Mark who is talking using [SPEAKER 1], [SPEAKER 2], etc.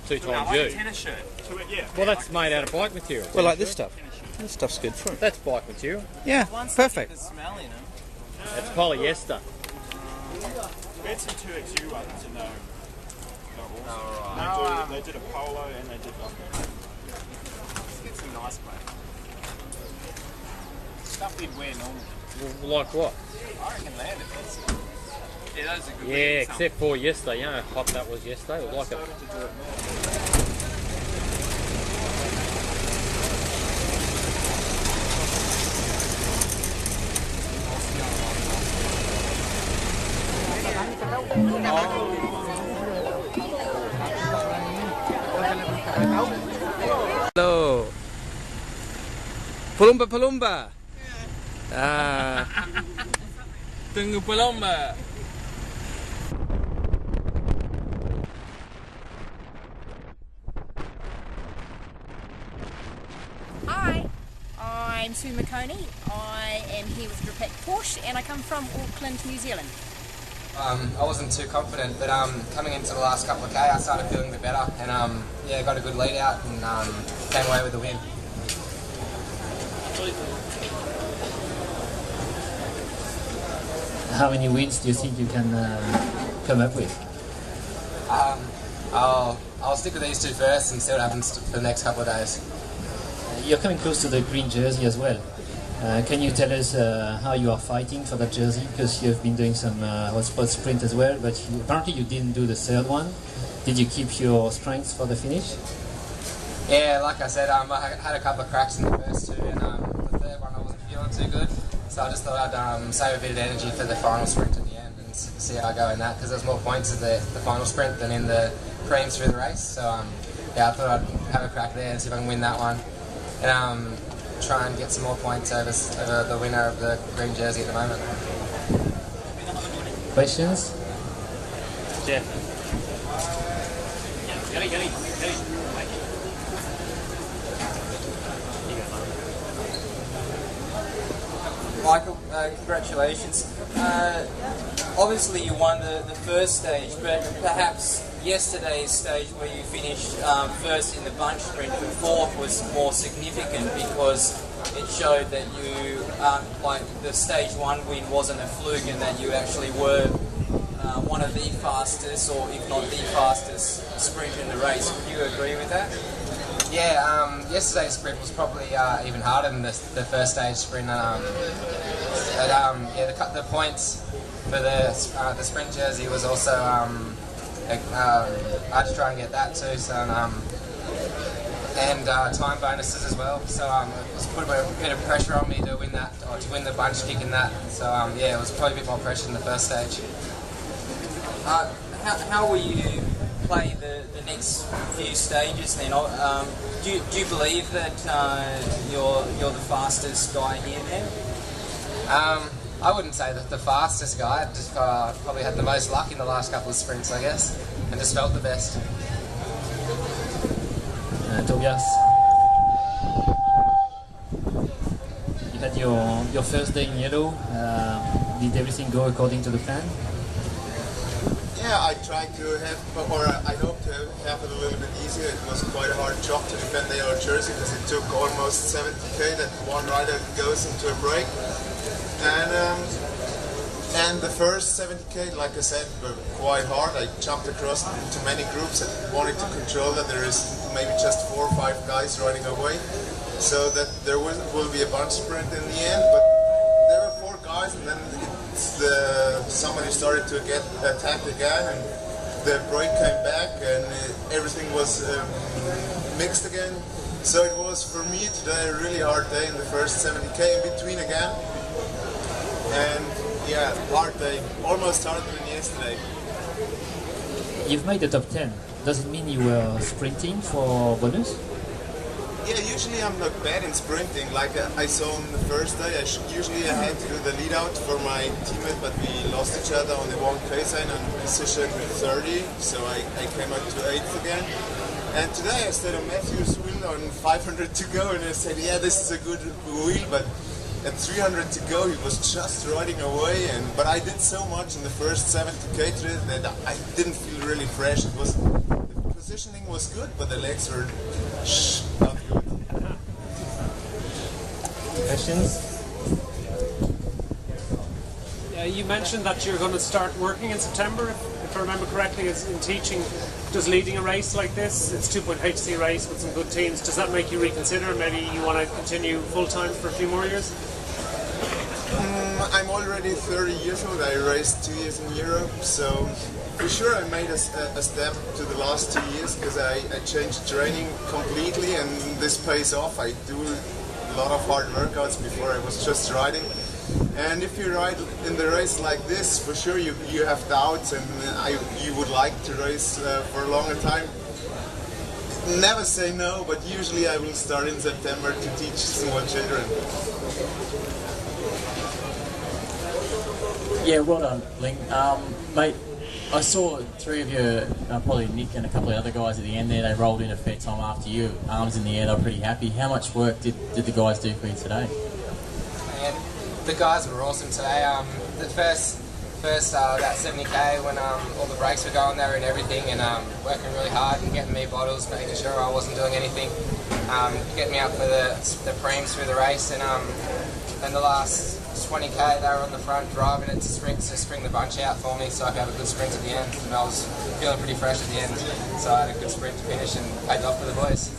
[SPEAKER 1] 2 times you.
[SPEAKER 2] Like a tennis shirt.
[SPEAKER 3] Yeah.
[SPEAKER 1] Well, that's made out of bike material.
[SPEAKER 4] Well, like this stuff. This stuff's good for it.
[SPEAKER 1] That's bike material.
[SPEAKER 4] Yeah, perfect.
[SPEAKER 2] Smell, you know.
[SPEAKER 1] It's polyester.
[SPEAKER 3] We had some 2XU ones and they're awesome. They did a polo and they did
[SPEAKER 2] Let's get some nice clothes. Stuff we'd wear normally.
[SPEAKER 1] Like what?
[SPEAKER 2] I reckon land it. Yeah, those are good.
[SPEAKER 1] Yeah, except for yesterday. You know how hot that was yesterday? It was like a...
[SPEAKER 4] Hello. Palumba, palumba.
[SPEAKER 2] Tunggu palomba.
[SPEAKER 5] Hi, I'm Sue McConey. I am here with Repack Porsche and I come from Auckland, New Zealand.
[SPEAKER 6] I wasn't too confident, but coming into the last couple of K I started feeling a bit better and yeah, got a good lead out and came away with the win.
[SPEAKER 7] How many wins do you think you can come up with?
[SPEAKER 6] I'll stick with these two first and see what happens for the next couple of days.
[SPEAKER 7] You're coming close to the green jersey as well. Can you tell us how you are fighting for that jersey? Because you've been doing some hotspot sprint as well, but apparently you didn't do the third one. Did you keep your strength for the finish?
[SPEAKER 6] Yeah, like I said, I had a couple of cracks in the first two, and the third one I wasn't feeling too good. So I just thought I'd save a bit of energy for the final sprint at the end and see how I go in that, because there's more points in the final sprint than in the creams through the race. So yeah, I thought I'd have a crack there and see if I can win that one. And try and get some more points over the winner of the green jersey at the moment.
[SPEAKER 7] Questions?
[SPEAKER 1] Jeff.
[SPEAKER 8] Michael, congratulations. Obviously you won the first stage, but perhaps yesterday's stage where you finished first in the bunch sprint and fourth was more significant because it showed that you, like the stage one win wasn't a fluke and that you actually were one of the fastest, or if not the fastest sprinter in the race. Would you agree with that?
[SPEAKER 6] Yeah, yesterday's sprint was probably even harder than the first stage sprint. Yeah, the points for the sprint jersey was also I had to try and get that too. So and time bonuses as well. So it was putting a bit of pressure on me to win that, or to win the bunch kick in that. So yeah, it was probably a bit more pressure in the first stage.
[SPEAKER 8] How will you play the next few stages then? Do you believe that you're the fastest guy here then?
[SPEAKER 6] I wouldn't say that the fastest guy. I just probably had the most luck in the last couple of sprints, I guess, and just felt the best.
[SPEAKER 7] Tobias, you had your first day in yellow. Did everything go according to the plan?
[SPEAKER 9] Yeah, I tried to have, or I hope to have it a little bit easier. It was quite a hard job to defend the yellow jersey because it took almost 70k that one rider goes into a break. And the first 70k, like I said, were quite hard. I jumped across into many groups and wanted to control that there is maybe just 4 or 5 guys running away, so that there will be a bunch sprint in the end. But there were 4 guys, and then somebody started to get attacked again, and the break came back, and everything was mixed again. So it was for me today a really hard day in the first 70k in between again. And yeah, hard day, almost harder than yesterday.
[SPEAKER 7] You've made the top 10. Does it mean you were sprinting for bonus?
[SPEAKER 9] Yeah, usually I'm not bad in sprinting. Like I saw on the first day, usually I had to do the lead out for my teammate, but we lost each other on the 1K sign on position 30, so I came up to 8th again. And today I stayed on Matthew's wheel on 500 to go, and I said, yeah, this is a good wheel, but at 300 to go, he was just riding away. But I did so much in the first 70k that I didn't feel really fresh. It was the conditioning was good, but the legs were not good.
[SPEAKER 7] Questions?
[SPEAKER 10] You mentioned that you're going to start working in September, if I remember correctly, is in teaching. Does leading a race like this, it's a 2.HC race with some good teams, does that make you reconsider? Maybe you want to continue full-time for a few more years?
[SPEAKER 9] I'm already 30 years old. I raced 2 years in Europe, so for sure I made a step to the last 2 years because I changed training completely, and this pays off. I do a lot of hard workouts before I was just riding. And if you ride in the race like this, for sure you have doubts, and you would like to race for a longer time. Never say no, but usually I will start in September to teach small children.
[SPEAKER 11] Yeah, well done, Ling. Mate, I saw three of you, probably Nick and a couple of other guys at the end there, they rolled in a fair time after you, arms in the air, they were pretty happy. How much work did the guys do for you today?
[SPEAKER 6] And the guys were awesome today. The first about 70k when all the brakes were going there and everything, and working really hard and getting me bottles, making sure I wasn't doing anything, getting me up for the preams through the race, and the last 20k they were on the front driving it to spring the bunch out for me so I could have a good sprint at the end, and I was feeling pretty fresh at the end, so I had a good sprint to finish and paid off for the boys.